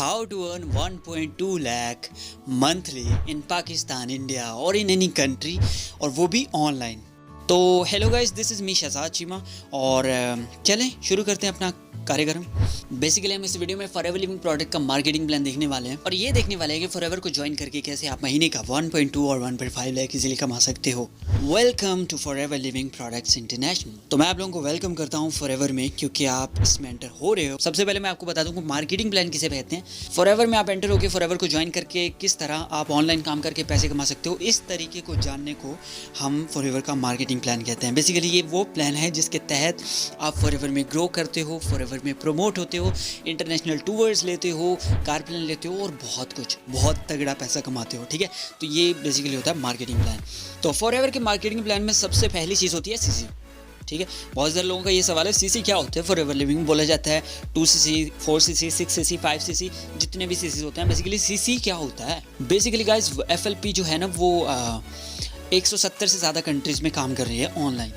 How to earn 1.2 lakh monthly in Pakistan, India or in any country और वो भी online. तो hello guys, this is me Shahzad Cheema और चलें शुरू करते हैं अपना कार्यक्रम। बेसिकली हम इस वीडियो में फॉरएवर लिविंग प्रोडक्ट का मार्केटिंग प्लान देखने वाले हैं और ये देखने वाले हैं कि फॉरएवर को ज्वाइन करके कैसे आप महीने का 1.2 और 1.5 लाख इजीली कमा सकते हो। Welcome to Forever Living Products International. तो मैं आप लोगों को वेलकम करता हूँ फॉरएवर में, क्योंकि आप इसमें एंटर हो रहे हो। सबसे पहले मैं आपको बता दूँ कि मार्केटिंग प्लान किसे कहते हैं। फॉरएवर में आप एंटर होकर फॉरएवर को ज्वाइन करके किस तरह आप ऑनलाइन काम करके पैसे कमा सकते हो, इस तरीके को जानने को हम फॉरएवर का मार्केटिंग प्लान कहते हैं। बेसिकली ये वो प्लान है जिसके तहत आप फॉरएवर में ग्रो करते हो, फॉरएवर में प्रमोट होते हो, इंटरनेशनल टूर्स लेते हो, कार प्लान लेते हो और बहुत कुछ, बहुत तगड़ा पैसा कमाते हो। ठीक है, तो ये बेसिकली होता है मार्केटिंग प्लान। तो फॉरएवर के मार्केटिंग प्लान में सबसे पहली चीज़ होती है सीसी। ठीक है, बहुत सारे लोगों का ये सवाल है सीसी क्या होता है। फॉरएवर लिविंग बोला जाता है 2cc, 4cc, 6cc, 5cc, जितने भी सीसी होते हैं। बेसिकली सीसी क्या होता है, बेसिकली गाइस FLP जो है ना वो 170 से ज़्यादा कंट्रीज़ में काम कर रही है ऑनलाइन।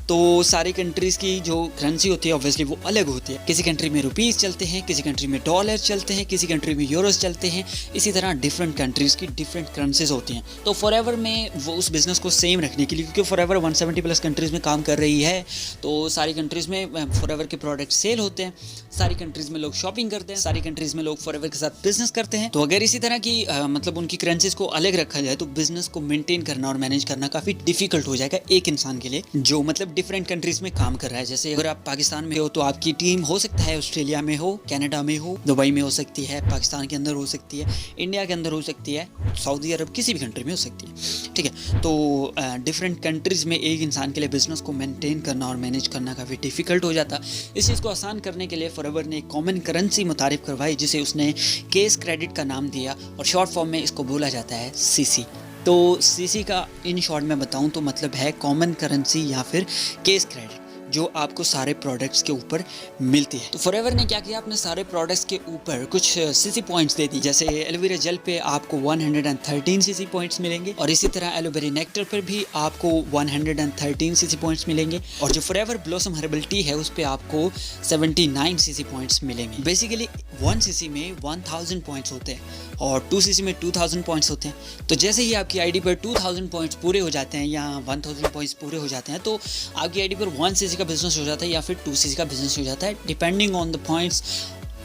तो सारी कंट्रीज़ की जो करेंसी होती है ऑब्वियसली वो अलग होती है। किसी कंट्री में रुपीज़ चलते हैं, किसी कंट्री में डॉलर चलते हैं, किसी कंट्री में यूरोस चलते हैं। इसी तरह डिफरेंट कंट्रीज़ की डिफरेंट करेंसीज होती हैं। तो फॉरएवर में वो उस बिज़नेस को सेम रखने के लिए, क्योंकि फॉरएवर 170 प्लस कंट्रीज़ में काम कर रही है, तो सारी कंट्रीज़ में फॉरएवर के प्रोडक्ट सेल होते हैं। सारी कंट्रीज़ में लोग शॉपिंग करते हैं, सारी कंट्रीज़ में लोग फॉरएवर के साथ बिजनेस करते हैं। तो अगर इसी तरह की मतलब उनकी करेंसीज को अलग रखा जाए तो बिजनेस को मेंटेन करना और मैनेज करना काफ़ी डिफिकल्ट हो जाएगा एक इंसान के लिए जो मतलब डिफरेंट कंट्रीज़ में काम कर रहा है। जैसे अगर आप पाकिस्तान में हो तो आपकी टीम हो सकता है ऑस्ट्रेलिया में हो, कनाडा में हो, दुबई में हो सकती है, पाकिस्तान के अंदर हो सकती है, इंडिया के अंदर हो सकती है, सऊदी अरब, किसी भी कंट्री में हो सकती है। ठीक है, तो डिफरेंट कंट्रीज़ में एक इंसान के लिए बिजनेस को मेंटेन करना और मैनेज करना काफ़ी डिफिकल्ट हो जाता। इस चीज़ को आसान करने के लिए फॉरएवर ने एक कॉमन करेंसी मुतारिफ करवाई जिसे उसने केस क्रेडिट का नाम दिया और शॉर्ट फॉर्म में इसको बोला जाता है सीसी। तो सीसी का इन शॉर्ट में बताऊं तो मतलब है कॉमन करेंसी या फिर केस क्रेडिट, जो आपको सारे प्रोडक्ट्स के ऊपर मिलती है। तो फॉरएवर ने क्या किया, अपने सारे प्रोडक्ट्स के ऊपर कुछ सीसी पॉइंट्स दे दी। जैसे एलोवेरा जेल पे आपको 113 सीसी पॉइंट्स मिलेंगे और इसी तरह एलोवेरा नेक्टर पर भी आपको 113 सीसी पॉइंट्स मिलेंगे और जो फॉरएवर ब्लॉसम हर्बल टी है उस पर आपको 79 सीसी पॉइंट्स मिलेंगे। बेसिकली 1 सीसी में 1000 पॉइंट्स होते हैं और 2 सीसी में 2000 पॉइंट्स होते हैं। तो जैसे ही आपकी आईडी पर 2000 पॉइंट्स पूरे हो जाते हैं या 1000 पॉइंट्स पूरे हो जाते हैं तो आपकी आईडी पर 1 सीसी का बिजनेस हो जाता है या फिर 2 सीसी का बिजनेस हो जाता है, depending on the points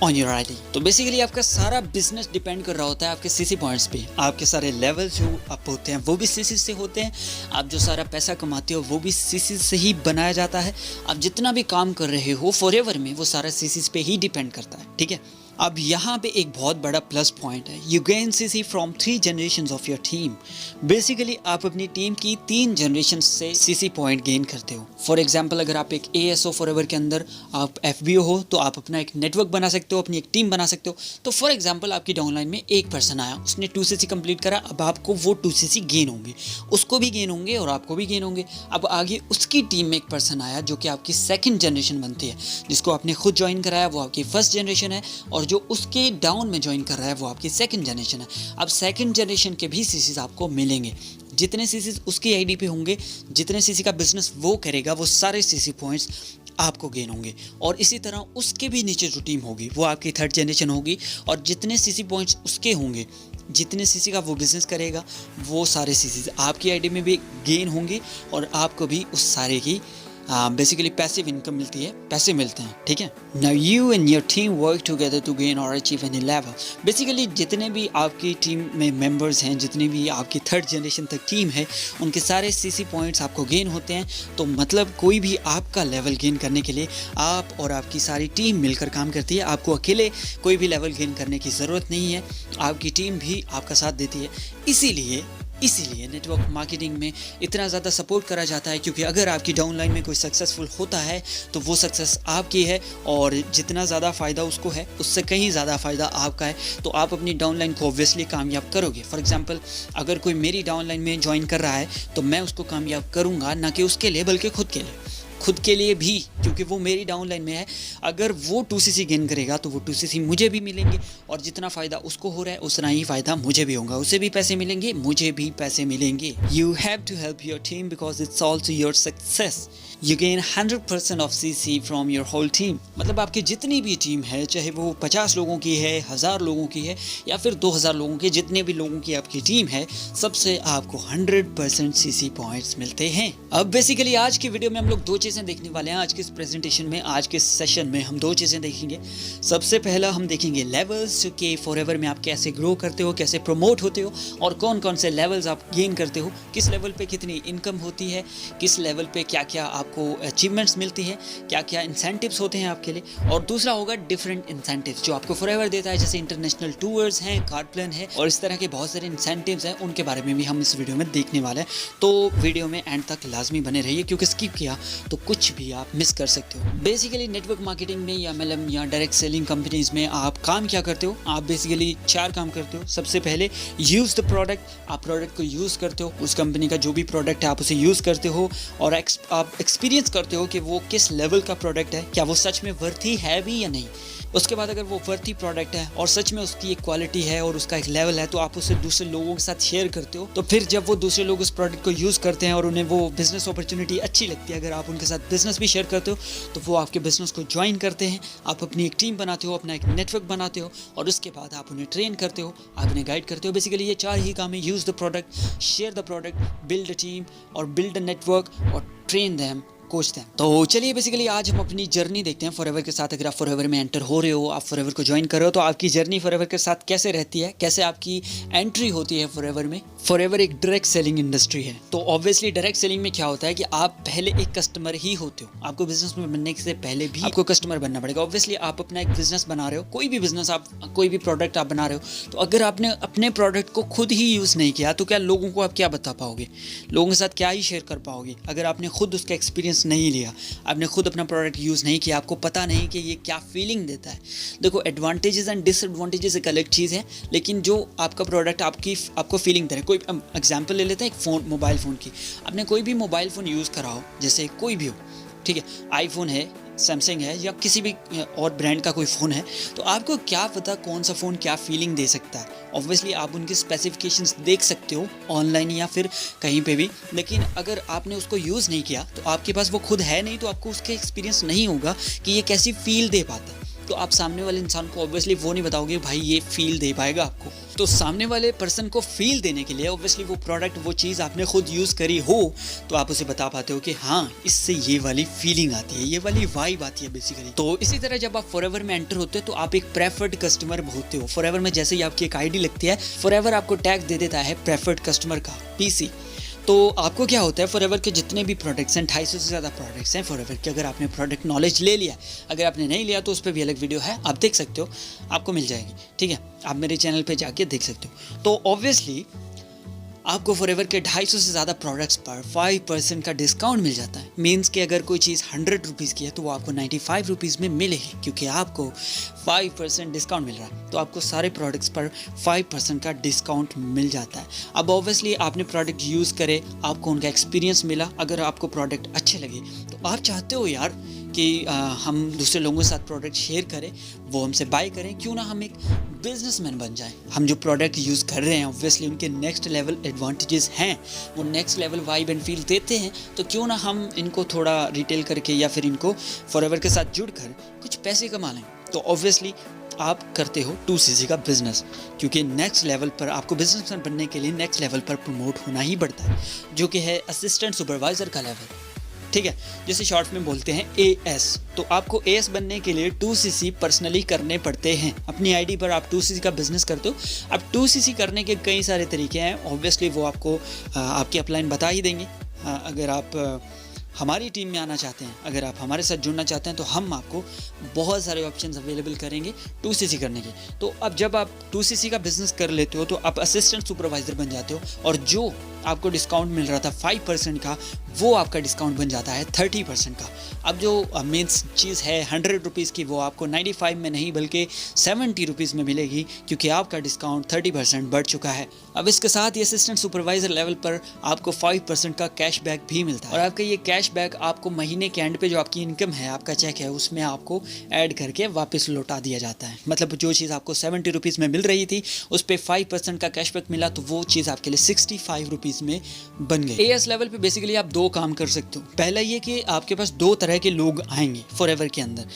on your ID. तो बेसिकली आपका सारा बिजनेस डिपेंड कर रहा होता है आपके सीसी पॉइंट्स पे। आपके सारे लेवल्स जो अप होते हैं वो भी सीसी से होते हैं। आप जो सारा पैसा कमाते हो वो भी सीसी से ही बनाया जाता है। आप जितना भी काम कर रहे हो फॉरएवर में वो सारा सीसी पे ही डिपेंड करता है। ठीक है, अब यहाँ पे एक बहुत बड़ा प्लस पॉइंट है, you gain CC from 3 generations of your team. Basically आप अपनी टीम की 3 जनरेशन से सीसी पॉइंट गेन करते हो। फॉर एग्जांपल अगर आप एक ASO फॉरएवर के अंदर आप FBO हो तो आप अपना एक नेटवर्क बना सकते हो, अपनी एक टीम बना सकते हो। तो फॉर एग्जांपल आपकी डाउनलाइन में एक पर्सन आया, उसने 2 सीसी कंप्लीट करा, अब आपको वो 2 सीसी गेन होंगे, उसको भी गेन होंगे और आपको भी गेन होंगे। अब आगे उसकी टीम में एक पर्सन आया जो कि आपकी 2nd जनरेशन बनती है, जिसको आपने खुद ज्वाइन कराया वो आपकी 1st जनरेशन है और जो उसके डाउन में ज्वाइन कर रहा है वो आपकी 2nd जनरेशन है। अब 2nd जनरेशन के भी सीसीज आपको मिलेंगे। जितने सीसीज उसकी आईडी पे होंगे, जितने सीसी का बिजनेस वो करेगा वो सारे सीसी पॉइंट्स आपको गेन होंगे। और इसी तरह उसके भी नीचे जो टीम होगी वो आपकी 3rd जनरेशन होगी और जितने सीसी पॉइंट्स उसके होंगे, जितने सीसी का वो बिजनेस करेगा वो सारे सीसीज आपकी आईडी में भी गेन होंगे और आपको भी उस सारे की बेसिकली पैसिव इनकम मिलती है, पैसे मिलते हैं। ठीक है, now you and your team work together to gain or achieve any level. Basically जितने भी आपकी टीम में मेंबर्स हैं, जितनी भी आपकी 3rd जनरेशन तक टीम है, उनके सारे सीसी पॉइंट्स आपको गेन होते हैं। तो मतलब कोई भी आपका लेवल गेन करने के लिए आप और आपकी सारी टीम मिलकर काम करती है। आपको अकेले कोई भी लेवल गेन करने की ज़रूरत नहीं है, आपकी टीम भी आपका साथ देती है। इसीलिए नेटवर्क मार्केटिंग में इतना ज़्यादा सपोर्ट करा जाता है, क्योंकि अगर आपकी डाउनलाइन में कोई सक्सेसफुल होता है तो वो सक्सेस आपकी है और जितना ज़्यादा फ़ायदा उसको है उससे कहीं ज़्यादा फ़ायदा आपका है। तो आप अपनी डाउनलाइन को ऑब्वियसली कामयाब करोगे। फॉर एग्जांपल अगर कोई मेरी डाउनलाइन में ज्वाइन कर रहा है तो मैं उसको कामयाब करूँगा, ना कि उसके लिए बल्कि खुद के लिए भी, क्योंकि वो मेरी डाउनलाइन में है। अगर वो 2 सीसी गेन करेगा तो वो 2 सीसी मुझे भी मिलेंगे और जितना फ़ायदा उसको हो रहा है उतना ही फ़ायदा मुझे भी होगा। उसे भी पैसे मिलेंगे, मुझे भी पैसे मिलेंगे। You have to help your team because it's also your success. You gain 100% of CC from your whole team. मतलब आपकी जितनी भी टीम है, चाहे वो 50 लोगों की है, 1000 लोगों की है या फिर 2000 लोगों की, जितने भी लोगों की आपकी टीम है, सबसे आपको 100% CC पॉइंट्स मिलते हैं। अब बेसिकली आज की वीडियो में हम लोग दो चीज़ें देखने वाले हैं। आज के इस प्रेजेंटेशन में, आज के सेशन में हम दो चीज़ें देखेंगे। सबसे पहला हम देखेंगे लेवल्स के फॉरएवर में आप कैसे ग्रो करते हो, कैसे प्रमोट होते हो और कौन कौन से लेवल्स आप गेन करते हो, किस लेवल पे कितनी इनकम होती है, किस लेवल पे क्या क्या आपको अचीवमेंट्स मिलती है, क्या क्या इंसेंटिव्स होते हैं आपके लिए। और दूसरा होगा डिफरेंट इंसेंटिव्स जो आपको फॉरएवर देता है, जैसे इंटरनेशनल टूर्स हैं, कार्ड प्लान है और इस तरह के बहुत सारे इंसेंटिव्स हैं। उनके बारे में भी हम इस वीडियो में देखने वाले हैं। तो वीडियो में एंड तक लाजमी बने रहिए, क्योंकि स्किप किया तो कुछ भी आप मिस कर सकते हो। बेसिकली नेटवर्क मार्केटिंग में या MLM या डायरेक्ट सेलिंग कंपनीज में आप काम क्या करते हो? आप बेसिकली 4 काम करते हो। सबसे पहले यूज़ द प्रोडक्ट, आप प्रोडक्ट को यूज़ करते हो, उस कंपनी का जो भी प्रोडक्ट है आप उसे यूज़ करते हो और आप एक्सपीरियंस करते हो कि वो किस लेवल का प्रोडक्ट है, क्या वो सच में वर्थी है भी या नहीं। उसके बाद अगर वो वर्थी प्रोडक्ट है और सच में उसकी एक क्वालिटी है और उसका एक लेवल है, तो आप उसे दूसरे लोगों के साथ शेयर करते हो। तो फिर जब वो दूसरे लोग उस प्रोडक्ट को यूज़ करते हैं और उन्हें वो बिज़नेस अपॉर्चुनिटी अच्छी लगती है, अगर आप उनके साथ बिज़नेस भी शेयर करते हो, तो वो आपके बिज़नेस को ज्वाइन करते हैं। आप अपनी एक टीम बनाते हो, अपना एक नेटवर्क बनाते हो और उसके बाद आप उन्हें ट्रेन करते हो, आप उन्हें गाइड करते हो। बेसिकली ये 4 ही काम है: use the product, share the product, build a team और बिल्ड अ नेटवर्क और ट्रेन दैम, कोच दें। तो चलिए बेसिकली आज हम अपनी जर्नी देखते हैं फॉरएवर के साथ। अगर आप फॉरएवर में एंटर हो रहे हो, आप फॉरएवर को ज्वाइन कर रहे हो, तो आपकी जर्नी फॉरएवर के साथ कैसे रहती है, कैसे आपकी एंट्री होती है फॉरएवर में। फॉरएवर एक डायरेक्ट सेलिंग इंडस्ट्री है, तो ऑब्वियसली डायरेक्ट सेलिंग में क्या होता है कि आप पहले एक कस्टमर ही होते हो। आपको बिजनेस में बनने से पहले भी आपको कस्टमर बनना पड़ेगा। ऑब्वियसली आप अपना एक बिजनेस बना रहे हो, कोई भी बिजनेस, आप कोई भी प्रोडक्ट आप बना रहे हो, तो अगर आपने अपने प्रोडक्ट को खुद ही यूज़ नहीं किया, तो क्या लोगों को आप क्या बता पाओगे, लोगों के साथ क्या ही शेयर कर पाओगे। अगर आपने खुद उसका एक्सपीरियंस नहीं लिया, आपने खुद अपना प्रोडक्ट यूज़ नहीं किया, आपको पता नहीं कि ये क्या फीलिंग देता है। देखो, एडवांटेजेस एंड डिसएडवांटेजेस एक अलग चीज़ है, लेकिन जो आपका प्रोडक्ट आपको फीलिंग दे रहा है। कोई एग्जांपल ले लेते हैं, एक फ़ोन, मोबाइल फ़ोन की। आपने कोई भी मोबाइल फ़ोन यूज़ करा हो, जैसे कोई भी हो, ठीक है, आईफोन है, सैमसंग है या किसी भी और ब्रांड का कोई फ़ोन है, तो आपको क्या पता कौन सा फ़ोन क्या फीलिंग दे सकता है। ऑब्वियसली आप उनके स्पेसिफिकेशंस देख सकते हो ऑनलाइन या फिर कहीं पे भी, लेकिन अगर आपने उसको यूज़ नहीं किया, तो आपके पास वो खुद है नहीं, तो आपको उसका एक्सपीरियंस नहीं होगा कि ये कैसी फील दे पाता है। तो आप सामने वाले इंसान को ऑब्वियसली वो नहीं बताओगे भाई ये फील दे पाएगा आपको। तो सामने वाले पर्सन को फील देने के लिए ऑब्वियसली वो प्रोडक्ट, वो चीज़ आपने खुद यूज़ करी हो, तो आप उसे बता पाते हो कि हाँ, इससे ये वाली फीलिंग आती है, ये वाली वाइब आती है बेसिकली। तो इसी तरह जब आप फॉरएवर में एंटर होते हो, तो आप एक प्रेफर्ड कस्टमर होते हो। फॉरएवर में जैसे ही आपकी एक आईडी लगती है, फॉरएवर आपको टैग दे देता है प्रेफर्ड कस्टमर का, PC। तो आपको क्या होता है, फॉरएवर के जितने भी प्रोडक्ट्स हैं, 250 से ज़्यादा प्रोडक्ट्स हैं फॉरएवर के। अगर आपने प्रोडक्ट नॉलेज ले लिया, अगर आपने नहीं लिया तो उस पर भी अलग वीडियो है, आप देख सकते हो, आपको मिल जाएगी, ठीक है, आप मेरे चैनल पे जाके देख सकते हो। तो ऑब्वियसली आपको फॉरएवर के 250 से ज़्यादा प्रोडक्ट्स पर 5% का डिस्काउंट मिल जाता है। मीन्स कि अगर कोई चीज़ 100 रुपीज़ की है, तो वो आपको 95 रुपीज़ में मिलेगी, क्योंकि आपको 5% डिस्काउंट मिल रहा है। तो आपको सारे प्रोडक्ट्स पर 5% का डिस्काउंट मिल जाता है। अब ऑब्वियसली आपने प्रोडक्ट यूज़ करे, आपको उनका एक्सपीरियंस मिला, अगर आपको प्रोडक्ट अच्छे लगे, तो आप चाहते हो यार कि हम दूसरे लोगों के साथ प्रोडक्ट शेयर करें, वो हमसे बाय करें, क्यों ना हम एक बिजनेसमैन बन जाएं। हम जो प्रोडक्ट यूज़ कर रहे हैं, ऑब्वियसली उनके नेक्स्ट लेवल एडवांटेजेस हैं, वो next level vibe and feel देते हैं, तो क्यों ना हम इनको थोड़ा रिटेल करके या फिर इनको फॉरएवर के साथ जुड़कर कुछ पैसे कमा लें। तो ऑब्वियसली आप करते हो 2CC का बिजनेस, क्योंकि नेक्स्ट लेवल पर आपको बिजनेसमैन बनने के लिए नेक्स्ट लेवल पर प्रमोट होना ही पड़ता है, जो कि है असिस्टेंट सुपरवाइज़र का लेवल, ठीक है, जिसे शॉर्ट में बोलते हैं AS। तो आपको AS बनने के लिए 2CC पर्सनली करने पड़ते हैं। अपनी आईडी पर आप 2CC का बिजनेस करते हो। अब 2CC करने के कई सारे तरीके हैं, ऑब्वियसली वो आपको आपके अपलाइन बता ही देंगे। अगर आप हमारी टीम में आना चाहते हैं, अगर आप हमारे साथ जुड़ना चाहते हैं, तो हम आपको बहुत सारे ऑप्शंस अवेलेबल करेंगे 2CC करने के। तो अब जब आप 2CC का बिजनेस कर लेते हो, तो आप असिस्टेंट सुपरवाइज़र बन जाते हो, और जो आपको डिस्काउंट मिल रहा था 5% का, वो आपका डिस्काउंट बन जाता है 30% का। अब जो मेन्स चीज़ है 100 रुपीज़ की, वो आपको 95 में नहीं बल्कि 70 रुपीज़ में मिलेगी, क्योंकि आपका डिस्काउंट 30% बढ़ चुका है। अब इसके साथ ही असिस्टेंट सुपरवाइज़र लेवल पर आपको 5% का कैशबैक भी मिलता है, और आपका ये कैश कैशबैक आपको महीने के एंड पे जो आपकी इनकम है, आपका चेक है, उसमें आपको ऐड करके वापस लौटा दिया जाता है। मतलब जो चीज़ आपको 70 रुपीज़ में मिल रही थी उस पर 5% का कैशबैक मिला तो वो चीज़ आपके लिए 65 रुपीज़ में बन गई। एएस लेवल पे बेसिकली आप दो काम कर सकते हो। पहला ये कि आपके पास दो तरह के लोग आएंगे फॉरएवर के अंदर।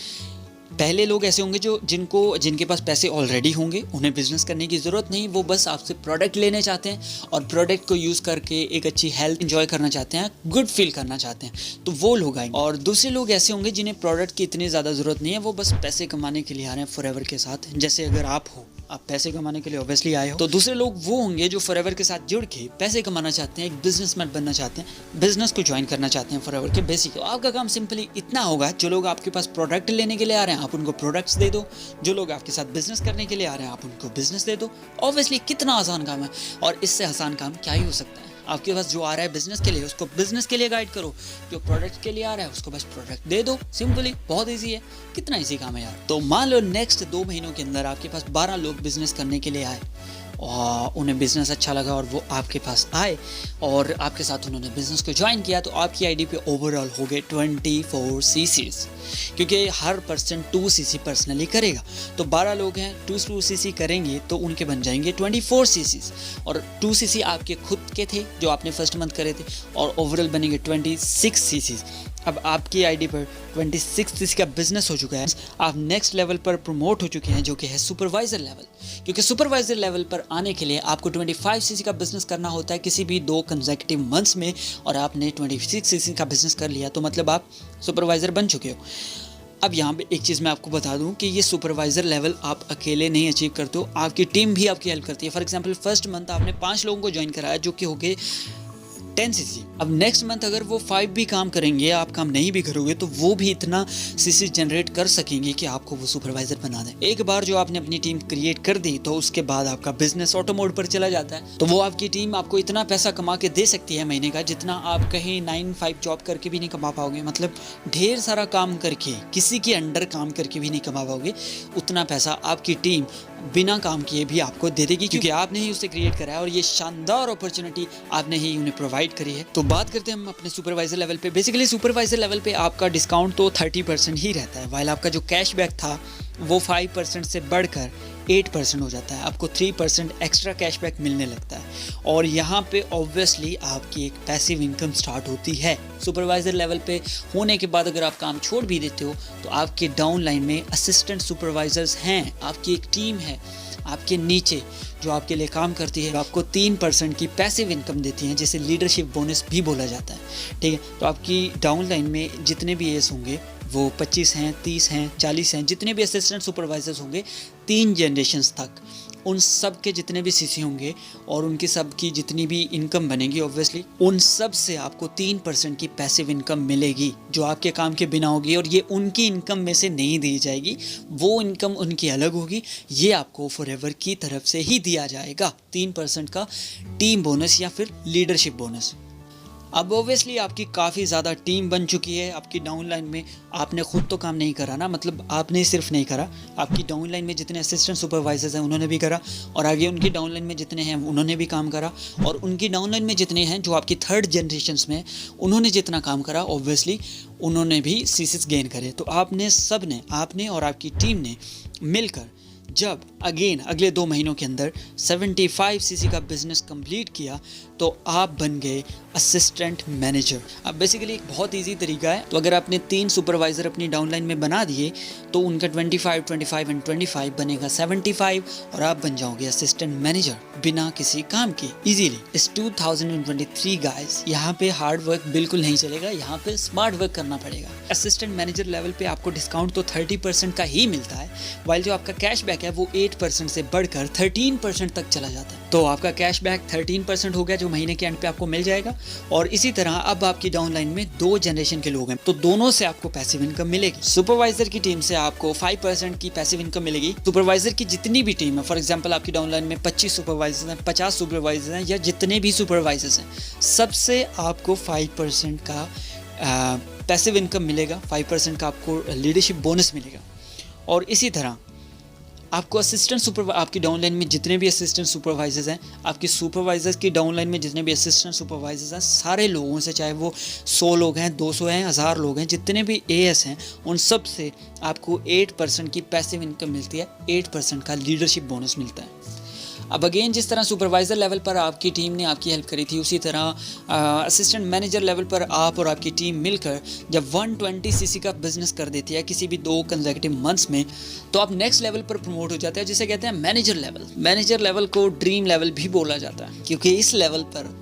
पहले लोग ऐसे होंगे जिनके पास पैसे ऑलरेडी होंगे, उन्हें बिजनेस करने की ज़रूरत नहीं, वो बस आपसे प्रोडक्ट लेने चाहते हैं और प्रोडक्ट को यूज़ करके एक अच्छी हेल्थ एंजॉय करना चाहते हैं, गुड फील करना चाहते हैं, तो वो लोग आएंगे। और दूसरे लोग ऐसे होंगे जिन्हें प्रोडक्ट की इतनी ज़्यादा ज़रूरत नहीं है, वो बस पैसे कमाने के लिए आ रहे हैं फॉरएवर के साथ। जैसे अगर आप हो, आप पैसे कमाने के लिए ऑब्वियसली आए हो, तो दूसरे लोग वो होंगे जो फॉरएवर के साथ जुड़ के पैसे कमाना चाहते हैं, एक बिजनेसमैन बनना चाहते हैं, बिजनेस को ज्वाइन करना चाहते हैं फॉरएवर के बेसिक। तो आपका काम सिंपली इतना होगा, जो लोग आपके पास प्रोडक्ट लेने के लिए आ रहे हैं आप उनको प्रोडक्ट्स दे दो, जो लोग आपके साथ बिजनेस करने के लिए आ रहे हैं आप उनको बिजनेस दे दो। ऑब्वियसली कितना आसान काम है, और इससे आसान काम क्या ही हो सकता है। आपके पास जो आ रहा है बिजनेस के लिए, उसको बिजनेस के लिए गाइड करो, जो प्रोडक्ट के लिए आ रहा है उसको बस प्रोडक्ट दे दो। सिंपली, बहुत इजी है। कितना इजी काम है यार। तो मान लो नेक्स्ट 2 महीनों के अंदर आपके पास 12 लोग बिजनेस करने के लिए आए और उन्हें बिज़नेस अच्छा लगा और वो आपके पास आए और आपके साथ उन्होंने बिज़नेस को ज्वाइन किया, तो आपकी आईडी पे ओवरऑल हो गए 24 सीसीज, क्योंकि हर पर्सन 2 सीसी पर्सनली करेगा। तो 12 लोग हैं, 2 सीसी करेंगे तो उनके बन जाएंगे 24 सीसीज, और 2 सीसी आपके खुद के थे जो आपने फर्स्ट मंथ करे थे, और ओवरऑल बनेंगे 26 सीसीज। अब आपकी आईडी पर 26 सीसी का बिजनेस हो चुका है। आप नेक्स्ट लेवल पर प्रमोट हो चुके हैं, जो कि है सुपरवाइजर लेवल, क्योंकि सुपरवाइजर लेवल पर आने के लिए आपको 25 सीसी का बिजनेस करना होता है किसी भी 2 कंसेक्यूटिव मंथ्स में, और आपने 26 सीसी का बिजनेस कर लिया तो मतलब आप सुपरवाइजर बन चुके हो। अब यहाँ पे एक चीज़ मैं आपको बता दूँ कि ये सुपरवाइज़र लेवल आप अकेले नहीं अचीव करते हो, आपकी टीम भी आपकी हेल्प करती है। फॉर एग्जांपल फर्स्ट मंथ आपने 5 लोगों को ज्वाइन कराया जो कि हो गए 10 सीसी। अब नेक्स्ट मंथ अगर वो 5 भी काम करेंगे, आप काम नहीं भी करोगे, तो वो भी इतना सीसी जनरेट कर सकेंगे कि आपको वो सुपरवाइजर बना दें। एक बार जो आपने अपनी टीम क्रिएट कर दी तो उसके बाद आपका बिजनेस ऑटो मोड पर चला जाता है। तो वो आपकी टीम आपको इतना पैसा कमा के दे सकती है महीने का, जितना आप कहीं 9-5 जॉब करके भी नहीं कमा पाओगे। मतलब ढेर सारा काम करके, किसी के अंडर काम करके भी नहीं कमा पाओगे, उतना पैसा आपकी टीम बिना काम किए भी आपको दे देगी, क्योंकि आपने ही उसे क्रिएट करा है और ये शानदार अपॉर्चुनिटी आपने ही उन्हें प्रोवाइड करी है। तो बात करते हैं हम अपने सुपरवाइजर लेवल पे। बेसिकली सुपरवाइजर लेवल पे आपका डिस्काउंट तो 30% ही रहता है, वाइल आपका जो कैशबैक था वो 5% से बढ़कर 8% हो जाता है। आपको 3% एक्स्ट्रा कैशबैक मिलने लगता है, और यहाँ पे ऑब्वियसली आपकी एक पैसिव इनकम स्टार्ट होती है। सुपरवाइजर लेवल पे होने के बाद अगर आप काम छोड़ भी देते हो तो आपके डाउन लाइन में असिस्टेंट सुपरवाइजर्स हैं, आपकी एक टीम है आपके नीचे जो आपके लिए काम करती है, आपको 3% की पैसिव इनकम देती हैं, जिसे लीडरशिप बोनस भी बोला जाता है। ठीक है, तो आपकी डाउन लाइन में जितने भी एस होंगे वो 25 हैं, 30 हैं, 40 हैं, जितने भी असिस्टेंट सुपरवाइजर्स होंगे 3 जनरेशंस तक, उन सब के जितने भी सीसी होंगे और उनकी सब की जितनी भी इनकम बनेगी ऑब्वियसली उन सब से आपको 3% की पैसिव इनकम मिलेगी, जो आपके काम के बिना होगी, और ये उनकी इनकम में से नहीं दी जाएगी, वो इनकम उनकी अलग होगी, ये आपको फॉरएवर की तरफ से ही दिया जाएगा 3% का टीम बोनस या फिर लीडरशिप बोनस। अब ऑब्वियसली आपकी काफ़ी ज़्यादा टीम बन चुकी है आपकी डाउन लाइन में। आपने खुद तो काम नहीं करा ना, मतलब आपने सिर्फ नहीं करा, आपकी डाउन लाइन में जितने असिस्टेंट सुपरवाइजर्स हैं उन्होंने भी करा, और आगे उनकी डाउन लाइन में जितने हैं उन्होंने भी काम करा, और उनकी डाउन लाइन में जितने हैं जो आपकी 3rd जनरेशन्स में उन्होंने जितना काम करा ऑब्वियसली उन्होंने भी सीसीज गेन करे। तो आपने और आपकी टीम ने मिलकर जब अगेन अगले 2 महीनों के अंदर 75 सीसी का बिजनेस कंप्लीट किया तो आप बन गए असिस्टेंट मैनेजर। अब बेसिकली एक बहुत इजी तरीका है, तो अगर आपने 3 सुपरवाइजर अपनी डाउनलाइन में बना दिए तो उनका 25 एंड 25 बनेगा 75, और आप बन जाओगे असिस्टेंट मैनेजर बिना किसी काम के इजीली। इस 2023 गाइस, यहाँ पे हार्ड वर्क बिल्कुल नहीं चलेगा, यहाँ पे स्मार्ट वर्क करना पड़ेगा। असिस्टेंट मैनेजर लेवल पे आपको डिस्काउंट तो 30% का ही मिलता है, वाइल जो आपका कैशबैक है वो 8% से बढ़कर 13% तक चला जाता है। तो आपका कैशबैक 13% हो गया जो महीने के एंड पे आपको मिल जाएगा। और इसी तरह अब आपकी डाउनलाइन में 2 जनरेशन के लोग हैं, तो दोनों से आपको पैसिव इनकम मिलेगी। सुपरवाइजर की टीम से आपको 5% की पैसिव इनकम मिलेगी। सुपरवाइजर की जितनी भी टीम है, फॉर एग्जांपल आपकी डाउनलाइन में 25 सुपरवाइजर हैं, 50 सुपरवाइजर हैं, या जितने भी सुपरवाइजर्स हैं, सबसे आपको 5% का पैसिव इनकम मिलेगा, 5% का आपको लीडरशिप बोनस मिलेगा। और इसी तरह आपको आपकी डाउनलाइन में जितने भी असिस्टेंट सुपरवाइजर्स हैं, आपकी सुपरवाइजर्स की डाउनलाइन में जितने भी असिस्टेंट सुपरवाइजर्स हैं, सारे लोगों से, चाहे वो 100 लोग हैं, 200 हैं, 1000 लोग हैं, जितने भी एएस हैं, उन सब से आपको 8% की पैसिव इनकम मिलती है, 8% का लीडरशिप बोनस मिलता है। अब अगेन जिस तरह सुपरवाइज़र लेवल पर आपकी टीम ने आपकी हेल्प करी थी, उसी तरह असिस्टेंट मैनेजर लेवल पर आप और आपकी टीम मिलकर जब 120 सीसी का बिजनेस कर देती है किसी भी 2 कंसेक्यूटिव मंथ्स में, तो आप नेक्स्ट लेवल पर प्रमोट हो जाते हैं, जिसे कहते हैं मैनेजर लेवल। मैनेजर लेवल को ड्रीम लेवल भी बोला जाता है, क्योंकि इस लेवल पर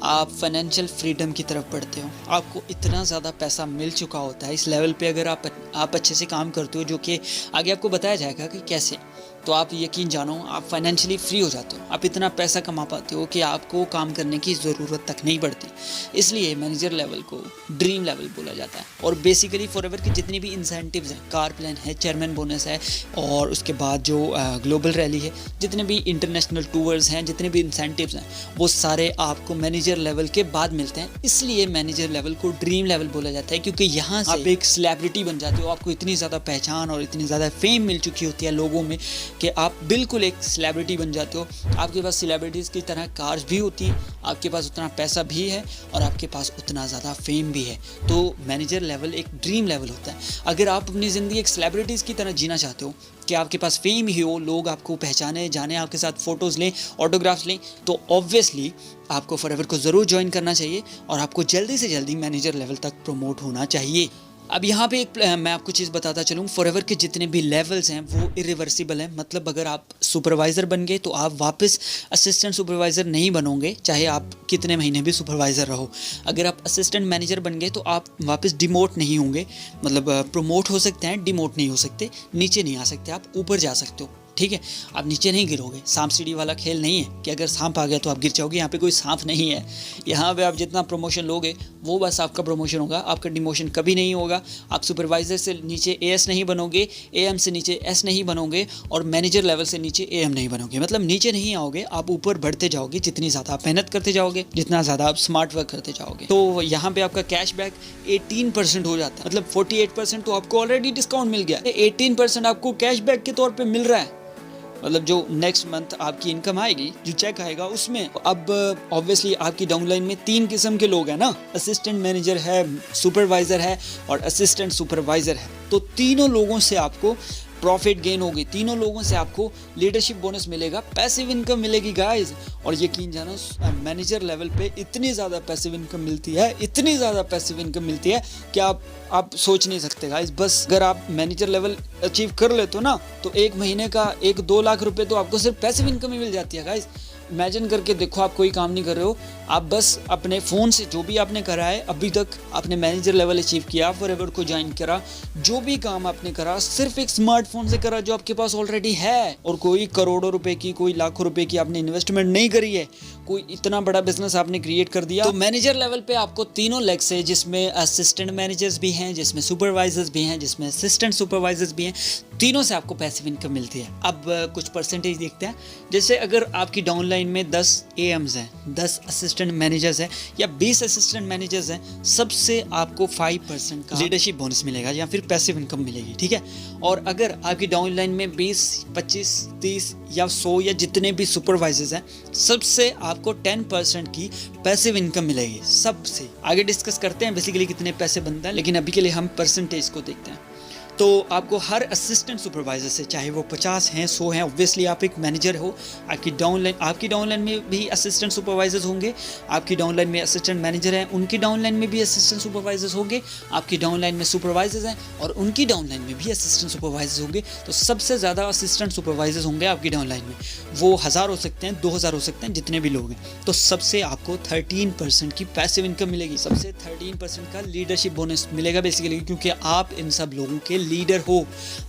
आप फाइनेंशियल फ्रीडम की तरफ बढ़ते हो। आपको इतना ज़्यादा पैसा मिल चुका होता है इस लेवल पे, अगर आप अच्छे से काम करते हो, जो कि आगे आपको बताया जाएगा कि कैसे, तो आप यकीन जानो आप फाइनेंशियली फ्री हो जाते हो। आप इतना पैसा कमा पाते हो कि आपको काम करने की ज़रूरत तक नहीं पड़ती। इसलिए मैनेजर लेवल को ड्रीम लेवल बोला जाता है। और बेसिकली फॉरएवर की जितनी भी इंसेंटिव्स हैं, कार प्लान है, चेयरमैन बोनस है, और उसके बाद जो ग्लोबल रैली है, जितने भी इंटरनेशनल टूर्स हैं, जितने भी इंसेंटिव्स हैं, वो सारे आपको मैनेजर लेवल के बाद मिलते हैं। इसलिए मैनेजर लेवल को ड्रीम लेवल बोला जाता है, क्योंकि यहाँ से आप एक सेलिब्रिटी बन जाते हो। आपको इतनी ज़्यादा पहचान और इतनी ज़्यादा फेम मिल चुकी होती है लोगों में कि आप बिल्कुल एक सेलिब्रिटी बन जाते हो। आपके पास सेलिब्रिटीज़ की तरह कार्स भी होती हैं, आपके पास उतना पैसा भी है, और आपके पास उतना ज़्यादा फेम भी है। तो मैनेजर लेवल एक ड्रीम लेवल होता है। अगर आप अपनी ज़िंदगी एक सेलिब्रिटीज़ की तरह जीना चाहते हो, कि आपके पास फेम ही हो, लोग आपको पहचाने जाने, आपके साथ फ़ोटोज़ लें, ऑटोग्राफ्स लें, तो ऑब्वियसली आपको फॉरएवर को ज़रूर ज्वाइन करना चाहिए, और आपको जल्दी से जल्दी मैनेजर लेवल तक प्रमोट होना चाहिए। अब यहाँ पे मैं आपको चीज़ बताता चलूँ, फॉरएवर के जितने भी लेवल्स हैं वो इरिवर्सिबल हैं। मतलब अगर आप सुपरवाइज़र बन गए तो आप वापस असिस्टेंट सुपरवाइज़र नहीं बनोगे, चाहे आप कितने महीने भी सुपरवाइज़र रहो। अगर आप असिस्टेंट मैनेजर बन गए तो आप वापस डिमोट नहीं होंगे, मतलब प्रमोट हो सकते हैं, डिमोट नहीं हो सकते, नीचे नहीं आ सकते, आप ऊपर जा सकते हो। ठीक है, आप नीचे नहीं गिरोगे। सांप सीढ़ी वाला खेल नहीं है कि अगर सांप आ गया तो आप गिर जाओगे। यहाँ पे कोई सांप नहीं है। यहाँ पे आप जितना प्रमोशन लोगे वो बस आपका प्रमोशन होगा, आपका डिमोशन कभी नहीं होगा। आप सुपरवाइज़र से नीचे एएस नहीं बनोगे, एएम से नीचे एस नहीं बनोगे, और मैनेजर लेवल से नीचे एएम नहीं बनोगे। मतलब नीचे नहीं आओगे, आप ऊपर बढ़ते जाओगे। जितनी ज़्यादा आप मेहनत करते जाओगे, जितना ज़्यादा आप स्मार्ट वर्क करते जाओगे। तो यहाँ पे आपका कैशबैक 18% हो जाता है। मतलब 48% तो आपको ऑलरेडी डिस्काउंट मिल गया, 18% आपको कैशबैक के तौर पर मिल रहा है। मतलब जो नेक्स्ट मंथ आपकी इनकम आएगी, जो चेक आएगा उसमें। अब ऑब्वियसली आपकी डाउनलाइन में 3 किस्म के लोग हैं ना, असिस्टेंट मैनेजर है, सुपरवाइज़र है, और असिस्टेंट सुपरवाइज़र है। तो तीनों लोगों से आपको प्रॉफिट गेन होगी, तीनों लोगों से आपको लीडरशिप बोनस मिलेगा, पैसिव इनकम मिलेगी गाइस। और यकीन जानो मैनेजर लेवल पे इतनी ज़्यादा पैसिव इनकम मिलती है, इतनी ज़्यादा पैसिव इनकम मिलती है कि आप सोच नहीं सकते गाइस। बस अगर आप मैनेजर लेवल अचीव कर लेते हो ना, तो 1 महीने का 1-2 लाख रुपए तो आपको सिर्फ पैसिव इनकम ही मिल जाती है गाइस। इमेजिन करके देखो, आप कोई काम नहीं कर रहे हो, आप बस अपने फ़ोन से जो भी आपने करा है अभी तक, आपने मैनेजर लेवल अचीव किया, फॉरएवर को ज्वाइन करा, जो भी काम आपने करा सिर्फ एक स्मार्टफोन से करा जो आपके पास ऑलरेडी है। और कोई करोड़ों रुपए की, कोई लाखों रुपए की आपने इन्वेस्टमेंट नहीं करी है, कोई इतना बड़ा बिजनेस आपने क्रिएट कर दिया। तो मैनेजर लेवल पे आपको तीनों लेग्स है, जिसमें असिस्टेंट मैनेजर्स भी हैं, जिसमें सुपरवाइजर्स भी हैं, जिसमें असिस्टेंट सुपरवाइजर्स भी हैं, तीनों से आपको पैसिव इनकम मिलती है। अब कुछ परसेंटेज देखते हैं। जैसे अगर आपकी डाउनलाइन में 10 एएम्स हैं, 10 असिस्टेंट मैनेजर्स हैं, या 20 असिस्टेंट मैनेजर्स हैं, सबसे आपको 5% का लीडरशिप बोनस मिलेगा, या फिर पैसिव इनकम मिलेगी। ठीक है, और अगर आपकी डाउनलाइन में 20, 25, 30 या 100 या जितने भी सुपरवाइजर्स हैं, सबसे आपको 10% की पैसिव इनकम मिलेगी। सबसे आगे डिस्कस करते हैं बेसिकली कितने पैसे बनते हैं, लेकिन अभी के लिए हम परसेंटेज को देखते हैं। तो आपको हर असिस्टेंट सुपरवाइज़र से, चाहे वो 50 हैं, 100 हैं, ऑब्वियसली आप एक मैनेजर हो, आपकी डाउनलाइन में भी असिस्टेंट सुपरवाइजर्स होंगे, आपकी डाउनलाइन में असिस्टेंट मैनेजर हैं, उनकी डाउनलाइन में भी असिस्टेंट सुपरवाइजर्स होंगे, आपकी डाउनलाइन में सुपरवाइजर्स हैं और उनकी डाउनलाइन में भी असिस्टेंट सुपरवाइजर्स होंगे। तो सबसे ज़्यादा असिस्टेंट सुपरवाइजर्स होंगे आपकी डाउनलाइन में, वो 1000 हो सकते हैं, 2000 हो सकते हैं, जितने भी लोग हैं। तो सबसे आपको 13% की पैसिव इनकम मिलेगी, सबसे 13% का लीडरशिप बोनस मिलेगा बेसिकली, क्योंकि आप इन सब लोगों के लीडर हो,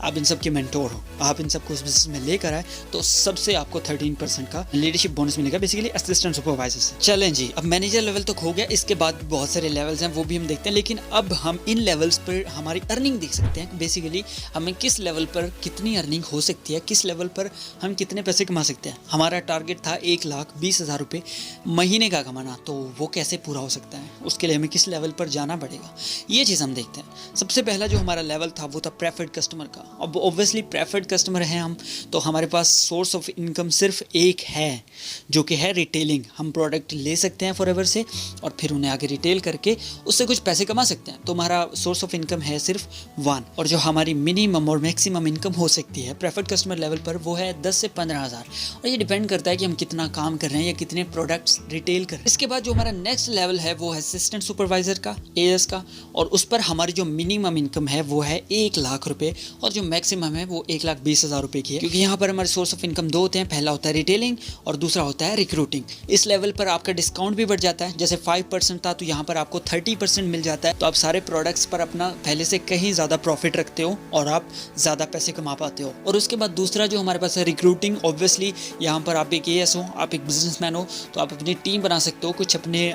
आप इन सब के मेंटोर हो, आप इन सबको उस बिजनेस में लेकर आए, तो सबसे आपको 13% का लीडरशिप बोनस मिलेगा बेसिकली असिस्टेंट सुपरवाइजर से। चलें जी, अब मैनेजर लेवल तक हो गया, इसके बाद बहुत सारे लेवल्स हैं, वो भी हम देखते हैं। लेकिन अब हम इन लेवल्स पर हमारी अर्निंग देख सकते हैं, बेसिकली हमें किस लेवल पर कितनी अर्निंग हो सकती है, किस लेवल पर हम कितने पैसे कमा सकते हैं। हमारा टारगेट था 1,20,000 रुपये महीने का कमाना, तो वो कैसे पूरा हो सकता है, उसके लिए हमें किस लेवल पर जाना पड़ेगा, ये चीज़ हम देखते हैं। सबसे पहला जो हमारा लेवल था वो होता प्रेफर्ड कस्टमर का। अब ऑब्वियसली प्रेफर्ड कस्टमर हैं हम, तो हमारे पास सोर्स ऑफ इनकम सिर्फ एक है, जो कि है रिटेलिंग। हम प्रोडक्ट ले सकते हैं फॉरएवर से और फिर उन्हें आगे रिटेल करके उससे कुछ पैसे कमा सकते हैं। तो हमारा सोर्स ऑफ इनकम है सिर्फ वन, और जो हमारी मिनिमम और मैक्सिमम इनकम हो सकती है प्रेफर्ड कस्टमर लेवल पर वो है 10 से 15,000, और ये डिपेंड करता है कि हम कितना काम कर रहे हैं या कितने प्रोडक्ट्स रिटेल कर रहे हैं। इसके बाद जो हमारा नेक्स्ट लेवल है वो है असिस्टेंट सुपरवाइजर का, एएस का, और उस पर हमारी जो मिनिमम इनकम है वो है 1 लाख रुपए और जो मैक्सिमम है वो 1,20,000 रुपए की है। क्योंकि यहाँ पर हमारे सोर्स ऑफ इनकम दो होते हैं, पहला होता है रिटेलिंग और दूसरा होता है रिक्रूटिंग। इस लेवल पर आपका डिस्काउंट भी बढ़ जाता है, जैसे 5% था तो यहाँ पर आपको 30% मिल जाता है। तो आप सारे प्रोडक्ट्स पर अपना पहले से कहीं ज़्यादा प्रॉफिट रखते हो और आप ज़्यादा पैसे कमा पाते हो। और उसके बाद दूसरा जो हमारे पास है रिक्रूटिंग। ऑब्वियसली यहाँ पर आप एक एएस हो, आप एक बिजनेसमैन हो, तो आप अपनी टीम बना सकते हो, कुछ अपने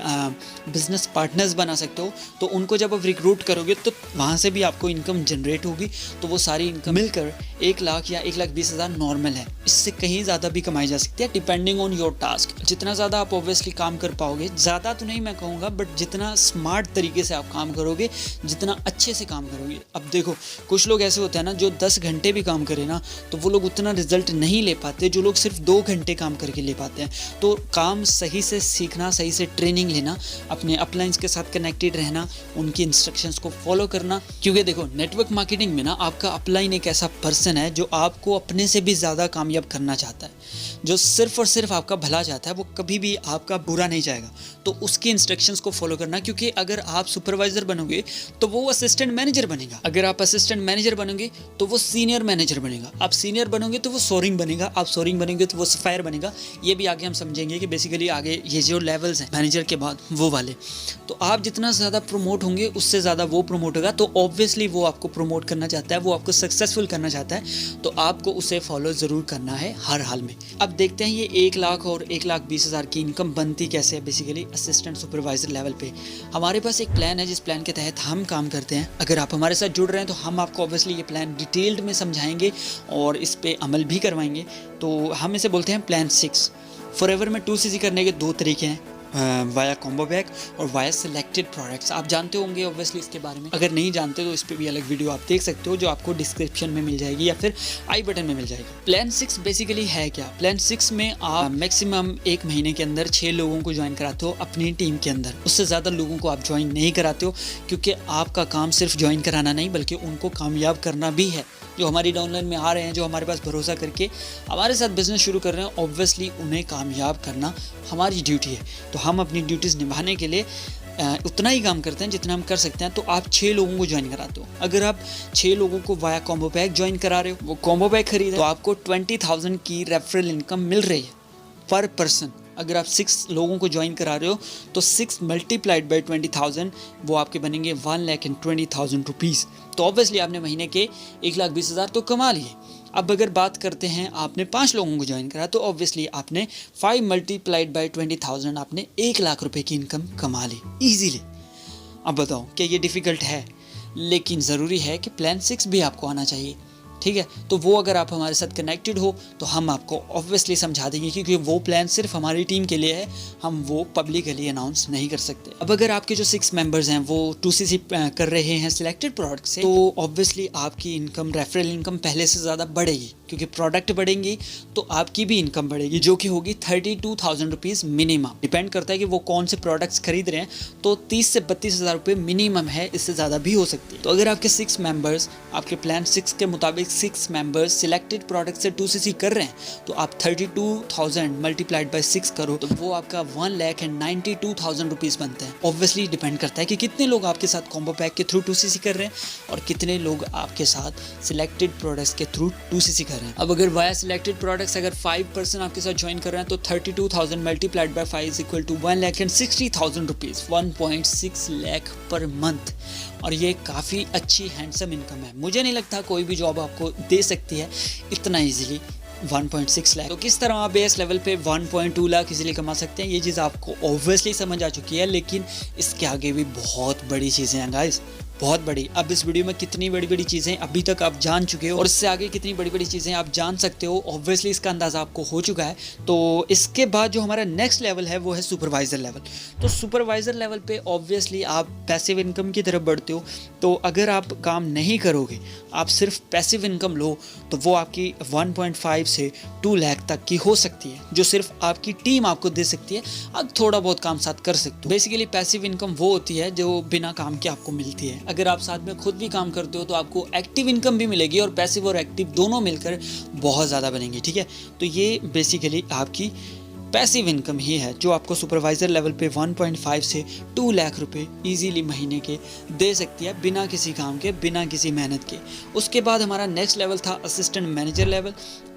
बिजनेस पार्टनर्स बना सकते हो। तो उनको जब आप रिक्रूट करोगे तो वहाँ से भी आपको इनकम जनरेट होगी। तो वो सारी इनकम मिलकर 1 लाख या 1,20,000 नॉर्मल है। इससे कहीं ज़्यादा भी कमाई जा सकती है डिपेंडिंग ऑन योर टास्क। जितना ज़्यादा आप ऑब्वियसली काम कर पाओगे, ज़्यादा तो नहीं मैं कहूँगा, बट जितना स्मार्ट तरीके से आप काम करोगे, जितना अच्छे से काम करोगे। अब देखो कुछ लोग ऐसे होते हैं ना जो 10 घंटे भी काम करें ना तो वो लोग उतना रिजल्ट नहीं ले पाते जो लोग सिर्फ 2 घंटे काम करके ले पाते हैं। तो काम सही से सीखना, सही से ट्रेनिंग लेना, अपने अपलाइंस के साथ कनेक्टेड रहना, उनकी इंस्ट्रक्शंस को फॉलो करना। क्योंकि देखो नेटवर्क मार्केटिंग में ना आपका अपलाइन एक ऐसा पर्सन है जो आपको अपने से भी ज़्यादा कामयाब करना चाहता है, जो सिर्फ और सिर्फ आपका भला चाहता है, वो कभी भी आपका बुरा नहीं चाहेगा। तो उसकी इंस्ट्रक्शंस को फॉलो करना, क्योंकि अगर आप सुपरवाइजर बनोगे तो वो असिस्टेंट मैनेजर बनेगा, अगर आप असिस्टेंट मैनेजर बनोगे तो वो सीनियर मैनेजर बनेगा, आप सीनियर बनोगे तो वो सोरिंग बनेगा, आप सोरिंग बनेंगे तो वो सफायर बनेगा। ये भी आगे हम समझेंगे कि बेसिकली आगे ये जो लेवल्स हैं मैनेजर के बाद वो वाले। तो आप जितना ज़्यादा प्रमोट होंगे उससे ज़्यादा वो प्रमोट होगा। तो ऑब्वियसली वो आपको प्रमोट करना चाहता है, वो आपको सक्सेसफुल करना चाहता है, तो आपको उसे फॉलो ज़रूर करना है हर हाल में। अब देखते हैं ये 1 लाख और 1,20,000 की इनकम बनती कैसे है बेसिकली असिस्टेंट सुपरवाइजर लेवल पे। हमारे पास एक प्लान है जिस प्लान के तहत हम काम करते हैं। अगर आप हमारे साथ जुड़ रहे हैं तो हम आपको ऑब्वियसली ये प्लान डिटेल्ड में समझाएंगे और इस पे अमल भी करवाएंगे। तो हम इसे बोलते हैं प्लान 6। फॉरएवर में 2CC करने के 2 तरीके हैं, वाया कॉम्बो पैक और वाया सिलेक्टेड प्रोडक्ट्स। आप जानते होंगे ऑब्वियसली इसके बारे में, अगर नहीं जानते तो इस पे भी अलग वीडियो आप देख सकते हो जो आपको डिस्क्रिप्शन में मिल जाएगी या फिर आई बटन में मिल जाएगी। प्लान 6 बेसिकली है क्या? प्लान 6 में आप मैक्सिमम 1 महीने के अंदर 6 लोगों को ज्वाइन कराते हो अपनी टीम के अंदर। उससे ज़्यादा लोगों को आप ज्वाइन नहीं कराते हो, क्योंकि आपका काम सिर्फ ज्वाइन कराना नहीं बल्कि उनको कामयाब करना भी है। जो हमारी डाउनलाइन में आ रहे हैं, जो हमारे पास भरोसा करके हमारे साथ बिजनेस शुरू कर रहे हैं, ऑब्वियसली उन्हें कामयाब करना हमारी ड्यूटी है। तो हम अपनी ड्यूटीज़ निभाने के लिए उतना ही काम करते हैं जितना हम कर सकते हैं। तो आप 6 लोगों को ज्वाइन कराते हो। अगर आप 6 लोगों को वाया कॉम्बो पैक ज्वाइन करा रहे हो, वो कॉम्बो पैक खरीदे तो आपको 20,000 की रेफरल इनकम मिल रही है पर पर्सन। अगर आप 6 लोगों को ज्वाइन करा रहे हो तो 6 मल्टीप्लाइड बाई 20,000 वो आपके बनेंगे 1,20,000 रुपीज़। तो ऑब्वियसली आपने महीने के 1,20,000 तो कमा लिए। अब अगर बात करते हैं आपने 5 लोगों को ज्वाइन करा तो ऑब्वियसली आपने 5 मल्टीप्लाइड बाई 20,000 आपने 1 लाख रुपए की इनकम कमा ली ईजीली। अब बताओ क्या ये डिफ़िकल्ट है? लेकिन ज़रूरी है कि प्लान 6 भी आपको आना चाहिए, ठीक है। तो वो अगर आप हमारे साथ कनेक्टेड हो तो हम आपको ऑब्वियसली समझा देंगे, क्योंकि वो प्लान सिर्फ हमारी टीम के लिए है, हम वो पब्लिकली अनाउंस नहीं कर सकते। अब अगर आपके जो 6 मेंबर्स हैं वो 2CC कर रहे हैं सिलेक्टेड प्रोडक्ट से, तो ऑब्वियसली आपकी इनकम, रेफरल इनकम पहले से ज़्यादा बढ़ेगी, क्योंकि प्रोडक्ट बढ़ेंगी तो आपकी भी इनकम बढ़ेगी, जो कि होगी 32,000 रुपीज़ मिनिमम। डिपेंड करता है कि वो कौन से प्रोडक्ट्स खरीद रहे हैं, तो 30 से 32,000 रुपये मिनिमम है, इससे ज़्यादा भी हो सकती है। तो अगर आपके 6 मेंबर्स, आपके प्लान 6 के मुताबिक 6 मेंबर्स सिलेक्टेड प्रोडक्ट से 2CC कर रहे हैं, तो आप 32,000 मल्टीप्लाइड बाई 6 करो तो वो आपका 1,92,000 रुपीज़ बनते हैं। ऑब्वियसली डिपेंड करता है कि कितने लोग आपके साथ कॉम्बो पैक के थ्रू 2CC कर रहे हैं और कितने लोग आपके साथ सिलेक्टेड प्रोडक्ट्स के थ्रू 2CC कर रहे हैं। अब अगर वाया सिलेक्टेड प्रोडक्ट्स अगर 5% आपके साथ ज्वाइन कर रहे हैं तो 32,000 multiplied by 5 is equal to 1,60,000 rupees, 1.6 lakh per month. और ये काफ़ी अच्छी हैंडसम इनकम है। मुझे नहीं लगता कोई भी जॉब आपको दे सकती है इतना ईजिली 1.6 लाख। तो किस तरह आप बेस लेवल पे 1.2 लाख इजीली कमा सकते हैं, ये चीज़ आपको ऑब्वियसली समझ आ चुकी है, लेकिन इसके आगे भी बहुत बड़ी चीज़ें हैं गाइस, बहुत बड़ी। अब इस वीडियो में कितनी बड़ी बड़ी चीज़ें अभी तक आप जान चुके हो और इससे आगे कितनी बड़ी बड़ी चीज़ें आप जान सकते हो, ऑब्वियसली इसका अंदाज़ा आपको हो चुका है। तो इसके बाद जो हमारा नेक्स्ट लेवल है वो है सुपरवाइज़र लेवल। तो सुपरवाइज़र लेवल पे ऑब्वियसली आप पैसिव इनकम की तरफ बढ़ते हो। तो अगर आप काम नहीं करोगे, आप सिर्फ पैसिव इनकम लो, तो वो आपकी 1.5 से 2 लाख तक की हो सकती है, जो सिर्फ आपकी टीम आपको दे सकती है। आप थोड़ा बहुत काम साथ कर सकते हो। बेसिकली पैसिव इनकम वो होती है जो बिना काम के आपको मिलती है। अगर आप साथ में खुद भी काम करते हो तो आपको एक्टिव इनकम भी मिलेगी और पैसिव और एक्टिव दोनों मिलकर बहुत ज़्यादा बनेंगी, ठीक है। तो ये बेसिकली आपकी पैसिव इनकम ही है जो आपको सुपरवाइज़र लेवल पे 1.5 से 2 लाख रुपए इजीली महीने के दे सकती है, बिना किसी काम के, बिना किसी मेहनत के। उसके बाद हमारा नेक्स्ट लेवल था असिस्टेंट मैनेजर लेवल।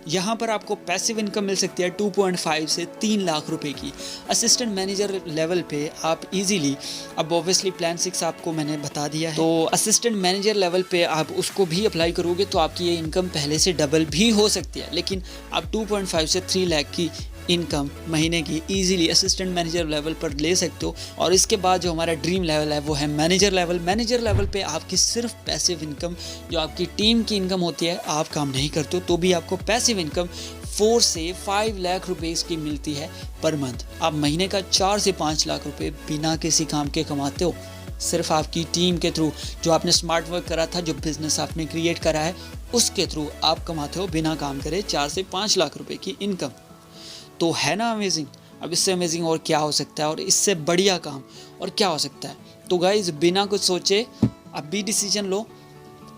यहाँ पर आपको पैसिव इनकम मिल सकती है 2.5 से 3 लाख रुपए की। असिस्टेंट मैनेजर लेवल पे आप इजीली, अब ऑब्वियसली प्लान 6 आपको मैंने बता दिया है, तो असिस्टेंट मैनेजर लेवल पे आप उसको भी अप्लाई करोगे तो आपकी ये इनकम पहले से डबल भी हो सकती है। लेकिन आप 2.5 से 3 लाख की इनकम महीने की इजीली असिस्टेंट मैनेजर लेवल पर ले सकते हो। और इसके बाद जो हमारा ड्रीम लेवल है वो है मैनेजर लेवल। मैनेजर लेवल पे आपकी सिर्फ पैसिव इनकम, जो आपकी टीम की इनकम होती है, आप काम नहीं करते हो तो भी आपको पैसिव इनकम 4 से 5 लाख रुपए की मिलती है पर मंथ। आप महीने का 4 से 5 लाख रुपए बिना किसी काम के कमाते हो, सिर्फ आपकी टीम के थ्रू, जो आपने स्मार्ट वर्क करा था, जो बिजनेस आपने क्रिएट करा है, उसके थ्रू आप कमाते हो बिना काम करे 4 से 5 लाख रुपए की इनकम। तो है ना अमेजिंग। अब इससे अमेजिंग और क्या हो सकता है, और इससे बढ़िया काम और क्या हो सकता है। तो गाइज बिना कुछ सोचे अभी डिसीजन लो,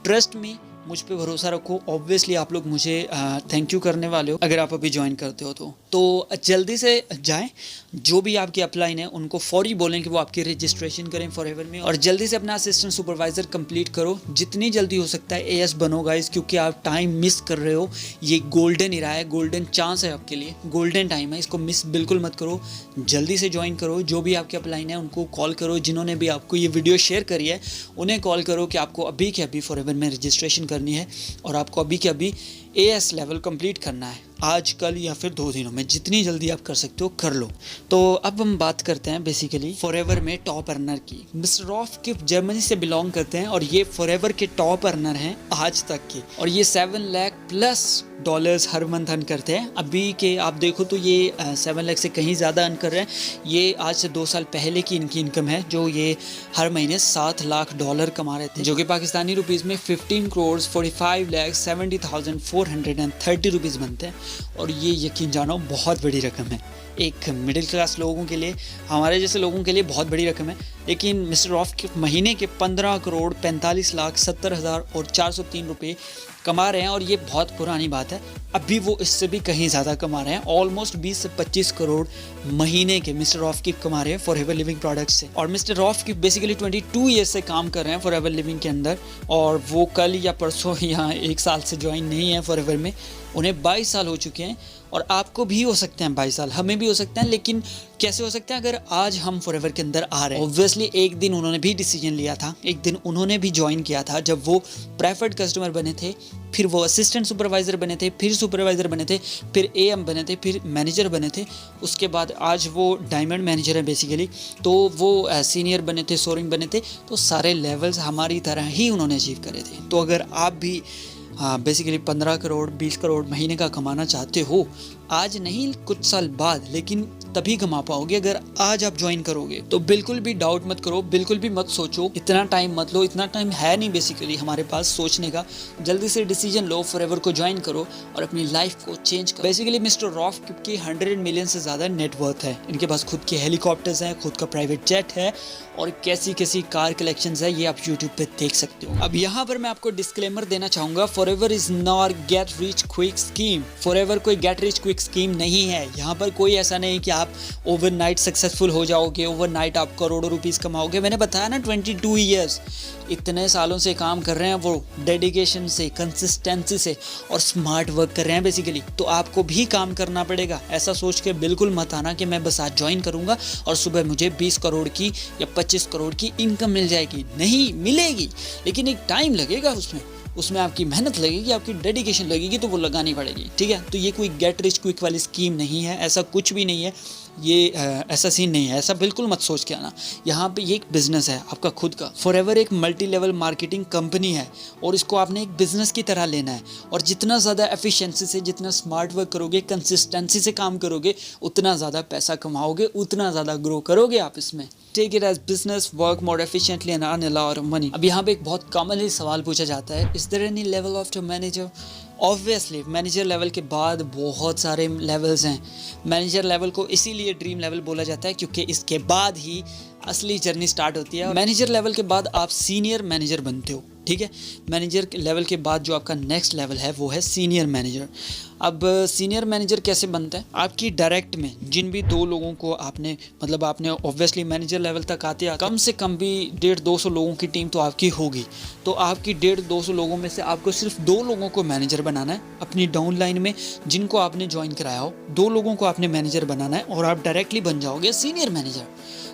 ट्रस्ट मी, मुझ पे भरोसा रखो। ऑब्वियसली आप लोग मुझे थैंक यू करने वाले हो अगर आप अभी ज्वाइन करते हो तो जल्दी से जाएं। जो भी आपके अपलाइन है उनको फौरी बोलें कि वो आपकी रजिस्ट्रेशन करें फॉरएवर में, और जल्दी से अपना असिस्टेंट सुपरवाइज़र कंप्लीट करो। जितनी जल्दी हो सकता है एएस बनो गाइस, क्योंकि आप टाइम मिस कर रहे हो। ये गोल्डन इरा है, गोल्डन चांस है आपके लिए, गोल्डन टाइम है, इसको मिस बिल्कुल मत करो। जल्दी से ज्वाइन करो। जो भी आपके अपलाइन है उनको कॉल करो, जिन्होंने भी आपको ये वीडियो शेयर करी है उन्हें कॉल करो कि आपको अभी के अभी फॉरएवर में रजिस्ट्रेशन करनी है और आपको अभी के अभी एएस लेवल कंप्लीट करना है, आज कल या फिर 2 दिनों में। जितनी जल्दी आप कर सकते हो कर लो। तो अब हम बात करते हैं बेसिकली फॉरएवर में टॉप अर्नर की। मिस्टर रॉफ के जर्मनी से बिलोंग करते हैं और ये फॉरएवर के टॉप अर्नर हैं आज तक के, और ये 7 लाख प्लस डॉलर्स हर मंथ अर्न करते हैं। अभी के आप देखो तो ये 7 लाख से कहीं ज़्यादा अर्न कर रहे हैं। ये आज से 2 साल पहले की इनकी इनकम है, जो ये हर महीने 7 लाख डॉलर कमा रहे थे, जो कि पाकिस्तानी रुपीज़ में 15 करोड़ 45 लाख 70,430 रुपीज़ बनते हैं। और ये यकीन जानो बहुत बड़ी रकम है एक मिडिल क्लास लोगों के लिए, हमारे जैसे लोगों के लिए बहुत बड़ी रकम है। लेकिन मिस्टर रॉफ के महीने के 15 करोड़ 45 लाख 70,000 और 403 रुपये कमा रहे हैं, और ये बहुत पुरानी बात है। अभी वो इससे भी कहीं ज़्यादा कमा रहे हैं, ऑलमोस्ट 20 से 25 करोड़ महीने के मिस्टर रॉफ की कमा रहे हैं फॉरएवर लिविंग प्रोडक्ट्स से। और मिस्टर रॉफ की बेसिकली 22 ईयर्स से काम कर रहे हैं फॉरएवर लिविंग के अंदर, और वो कल या परसों यहाँ 1 साल से ज्वाइन नहीं है फॉरएवर में, उन्हें 22 साल हो चुके हैं। और आपको भी हो सकते हैं 22 साल, हमें भी हो सकते हैं। लेकिन कैसे हो सकते हैं अगर आज हम फॉरएवर के अंदर आ रहे हैं? ऑब्वियसली एक दिन उन्होंने भी डिसीजन लिया था, एक दिन उन्होंने भी ज्वाइन किया था जब वो प्रेफर्ड कस्टमर बने थे, फिर वो असिस्टेंट सुपरवाइज़र बने थे, फिर सुपरवाइज़र बने थे, फिर एएम बने थे, फिर मैनेजर बने थे। उसके बाद आज वो डायमंड मैनेजर है बेसिकली, तो वो सीनियर बने थे, सोरिंग बने थे। तो सारे लेवल्स हमारी तरह ही उन्होंने अचीव करे थे। तो अगर आप भी बेसिकली 15 करोड़ 20 करोड़ महीने का कमाना चाहते हो, आज नहीं कुछ साल बाद, लेकिन तभी कमा पाओगे अगर आज आप ज्वाइन करोगे। तो बिल्कुल भी डाउट मत करो, बिल्कुल भी मत सोचो, इतना टाइम मत लो, इतना टाइम है नहीं बेसिकली हमारे पास सोचने का। जल्दी से डिसीजन लो, फॉरएवर को ज्वाइन करो और अपनी लाइफ को चेंज करो। बेसिकली मिस्टर रॉफ की 100 मिलियन से ज़्यादा नेटवर्थ है। इनके पास खुद के हेलीकॉप्टर्स हैं, खुद का प्राइवेट जेट है, और कैसी कैसी कार कलेक्शंस है ये आप यूट्यूब पे देख सकते हो। अब यहाँ पर मैं आपको डिस्क्लेमर देना चाहूँगा, forever is not get rich quick scheme. Forever कोई गेट रिच क्विक स्कीम नहीं है। यहाँ पर कोई ऐसा नहीं कि आप ओवरनाइट सक्सेसफुल हो जाओगे, ओवरनाइट आप करोड़ों रुपीस कमाओगे। मैंने बताया ना 22 ईयर्स, इतने सालों से काम कर रहे हैं वो, डेडिकेशन से, कंसिस्टेंसी से, और स्मार्ट वर्क कर रहे हैं बेसिकली। तो आपको भी काम करना पड़ेगा। ऐसा सोच के बिल्कुल मत आना कि मैं बस आज ज्वाइन करूंगा और सुबह मुझे 20 करोड़ की या 25 करोड़ की इनकम मिल जाएगी। नहीं मिलेगी, लेकिन एक टाइम लगेगा उसमें। उसमें आपकी मेहनत लगेगी, आपकी डेडिकेशन लगेगी, तो वो लगानी पड़ेगी, ठीक है। तो ये कोई गेट रिच क्विक वाली स्कीम नहीं है, ऐसा कुछ भी नहीं है, ये ऐसा सीन नहीं है, ऐसा बिल्कुल मत सोच के आना। यहाँ पे ये एक बिजनेस है आपका खुद का। फॉरएवर एक मल्टी लेवल मार्केटिंग कंपनी है और इसको आपने एक बिजनेस की तरह लेना है, और जितना ज़्यादा एफिशिएंसी से, जितना स्मार्ट वर्क करोगे, कंसिस्टेंसी से काम करोगे, उतना ज़्यादा पैसा कमाओगे, उतना ज़्यादा ग्रो करोगे आप इसमें। Take it as business, work more efficiently and earn a lot of money. अब यहाँ पे एक बहुत कॉमनली सवाल पूछा जाता है, is there any level of manager? Obviously manager level के बाद बहुत सारे लेवल्स हैं। मैनेजर लेवल को इसीलिए ड्रीम लेवल बोला जाता है क्योंकि इसके बाद ही असली जर्नी स्टार्ट होती है। मैनेजर लेवल के बाद आप सीनियर मैनेजर बनते हो, ठीक है। मैनेजर लेवल के बाद जो आपका नेक्स्ट लेवल है वो है सीनियर मैनेजर। अब सीनियर मैनेजर कैसे बनता है? आपकी डायरेक्ट में जिन भी 2 लोगों को आपने ऑब्वियसली मैनेजर लेवल तक आते कम से कम भी 150-200 लोगों की टीम तो आपकी होगी। तो आपकी 150-200 लोगों में से आपको सिर्फ 2 लोगों को मैनेजर बनाना है अपनी डाउन लाइन में, जिनको आपने ज्वाइन कराया हो। 2 लोगों को आपने मैनेजर बनाना है और आप डायरेक्टली बन जाओगे सीनियर मैनेजर।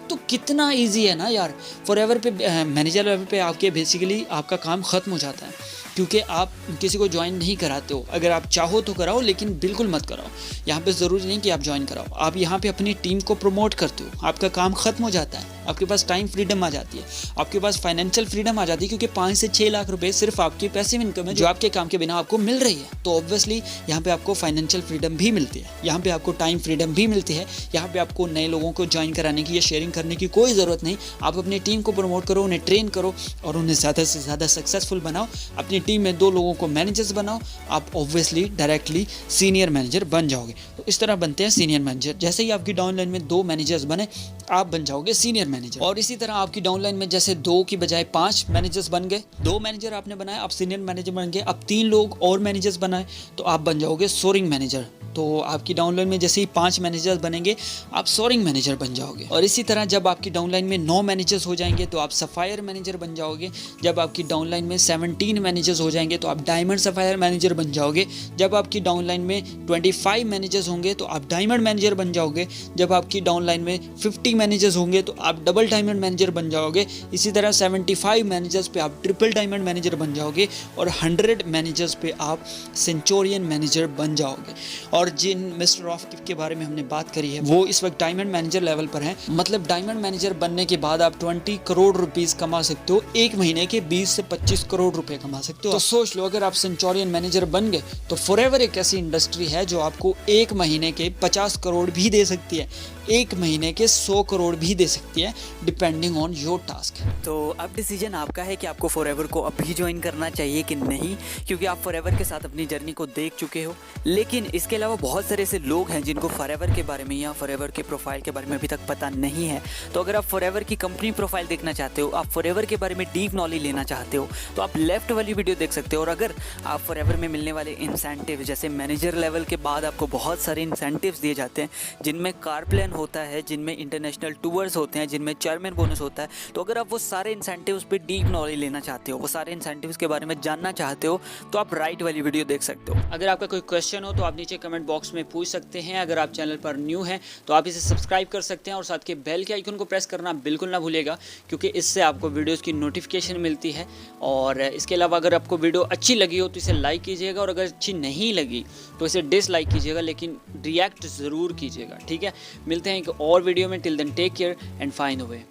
तो कितना इजी है ना यार। फॉरएवर पे मैनेजर लेवल पे आपके बेसिकली आपका काम ख़त्म हो जाता है, क्योंकि आप किसी को ज्वाइन नहीं कराते हो। अगर आप चाहो तो कराओ, लेकिन बिल्कुल मत कराओ। यहाँ पे ज़रूरी नहीं कि आप ज्वाइन कराओ, आप यहाँ पे अपनी टीम को प्रमोट करते हो। आपका काम ख़त्म हो जाता है, आपके पास टाइम फ्रीडम आ जाती है, आपके पास फाइनेंशियल फ्रीडम आ जाती है, क्योंकि 5 से 6 लाख रुपए सिर्फ आपकी पैसिव इनकम है जो आपके काम के बिना आपको मिल रही है। तो ऑब्वियसली यहाँ पे आपको फाइनेंशियल फ्रीडम भी मिलती है, यहाँ पे आपको टाइम फ्रीडम भी मिलती है। यहाँ पे आपको नए लोगों को ज्वाइन कराने की या शेयरिंग करने की कोई ज़रूरत नहीं। आप अपनी टीम को प्रमोट करो, उन्हें ट्रेन करो और उन्हें ज़्यादा से ज़्यादा सक्सेसफुल बनाओ। अपनी टीम में 2 लोगों को मैनेजर्स बनाओ, आप ऑब्वियसली डायरेक्टली सीनियर मैनेजर बन जाओगे। तो इस तरह बनते हैं सीनियर मैनेजर। जैसे ही आपकी डाउन लाइन में 2 मैनेजर्स बने, आप बन जाओगे सीनियर मैनेजर। और इसी तरह आपकी डाउन लाइन में जैसे 2 की बजाय 5 मैनेजर्स बन गए, 2 मैनेजर आपने बनाए, आप सीनियर मैनेजर बन गए। अब 3 लोग और मैनेजर्स बनाए तो आप बन जाओगे सोरिंग मैनेजर। तो आपकी डाउन लाइन में जैसे ही 5 मैनेजर्स बनेंगे, आप सोरिंग मैनेजर बन जाओगे। और इसी तरह जब आपकी डाउन लाइन में 9 मैनेजर्स हो जाएंगे तो आप सफायर मैनेजर बन जाओगे। जब आपकी डाउन लाइन में 17 मैनेजर्स हो जाएंगे तो आप डायमंड सफायर मैनेजर बन जाओगे। जब आपकी डाउन लाइन में 25 मैनेजर्स होंगे तो आप डायमंड मैनेजर बन जाओगे। जब आपकी डाउन लाइन में 50 मैनेजर्स होंगे तो आप डबल डायमंड मैनेजर बन जाओगे। इसी तरह 75 मैनेजर्स पे आप ट्रिपल डायमंड मैनेजर बन जाओगे और 100 मैनेजर्स पे आप सेंचुरियन मैनेजर बन जाओगे। और जिन मिस्टर ऑफ के बारे में हमने बात करी है वो इस वक्त डायमंड मैनेजर लेवल पर हैं। मतलब डायमंड मैनेजर बनने के बाद आप 20 करोड़ रुपीस कमा सकते हो, एक महीने के 20 से 25 करोड़ रुपए कमा सकते हो। तो सोच लो, अगर आप सेंचुरियन मैनेजर बन गए तो फॉरएवर एक ऐसी इंडस्ट्री है जो आपको एक महीने के 50 करोड़ भी दे सकती है, एक महीने के 100 करोड़ भी दे सकती है, डिपेंडिंग ऑन योर टास्क। तो अब डिसीजन आपका है कि आपको फॉरएवर को अभी ज्वाइन करना चाहिए कि नहीं, क्योंकि आप फॉरएवर के साथ अपनी जर्नी को देख चुके हो। लेकिन इसके अलावा बहुत सारे ऐसे लोग हैं जिनको फॉरएवर के बारे में या फॉरएवर के प्रोफाइल के बारे में अभी तक पता नहीं है। तो अगर आप फॉरएवर की कंपनी प्रोफाइल देखना चाहते हो, आप फॉरएवर के बारे में डीप नॉलेज लेना चाहते हो, तो आप लेफ्ट वाली वीडियो देख सकते हो। और अगर आप फॉरएवर में मिलने वाले इंसेंटिव, जैसे मैनेजर लेवल के बाद आपको बहुत सारे इंसेंटिव्स दिए जाते हैं, जिनमें कार प्लान होता है, जिनमें इंटरनेशनल टूर्स होते हैं, जिनमें चेयरमैन बोनस होता है। तो अगर आप वो सारे इंसेंटिव्स पे डीप नॉलेज लेना चाहते हो, वो सारे इंसेंटिव्स के बारे में जानना चाहते हो, तो आप राइट वाली वीडियो देख सकते हो। अगर आपका कोई क्वेश्चन हो तो आप नीचे कमेंट बॉक्स में पूछ सकते हैं। अगर आप चैनल पर न्यू हैं तो आप इसे सब्सक्राइब कर सकते हैं और साथ के बेल के आइकन को प्रेस करना बिल्कुल ना भूलिएगा, क्योंकि इससे आपको वीडियोस की नोटिफिकेशन मिलती है। और इसके अलावा अगर आपको वीडियो अच्छी लगी हो तो इसे लाइक कीजिएगा, और अगर अच्छी नहीं लगी तो इसे डिसलाइक कीजिएगा, लेकिन रिएक्ट ज़रूर कीजिएगा, ठीक है। मिलते हैं एक और वीडियो में। Till then take care and find a way.